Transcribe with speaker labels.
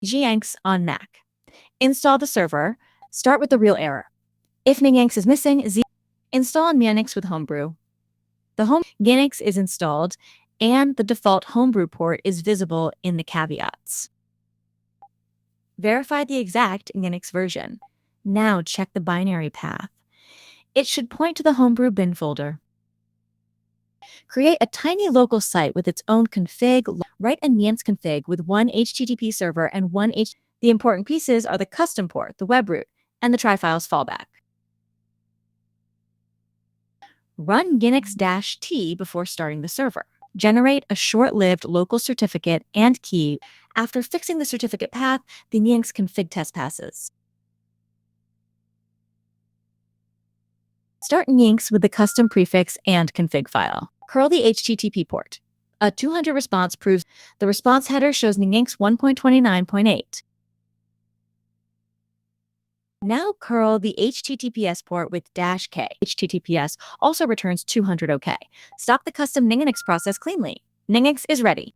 Speaker 1: nginx on Mac. Install the server. Start with the real error. If nginx is missing, install nginx with Homebrew. The nginx is installed, and the default Homebrew port is visible in the caveats. Verify the exact nginx version. Now check the binary path. It should point to the Homebrew bin folder. Create a tiny local site with its own config. Write a nginx config with one HTTP server and one The important pieces are the custom port, the web root, and the try-files fallback. Run nginx-t before starting the server. Generate a short-lived local certificate and key. After fixing the certificate path, the nginx config test passes. Start nginx with the custom prefix and config file. Curl the HTTP port. A 200 response proves the response header shows nginx 1.29.8. Now curl the HTTPS port with -k. HTTPS also returns 200 OK. Stop the custom nginx process cleanly. Nginx is ready.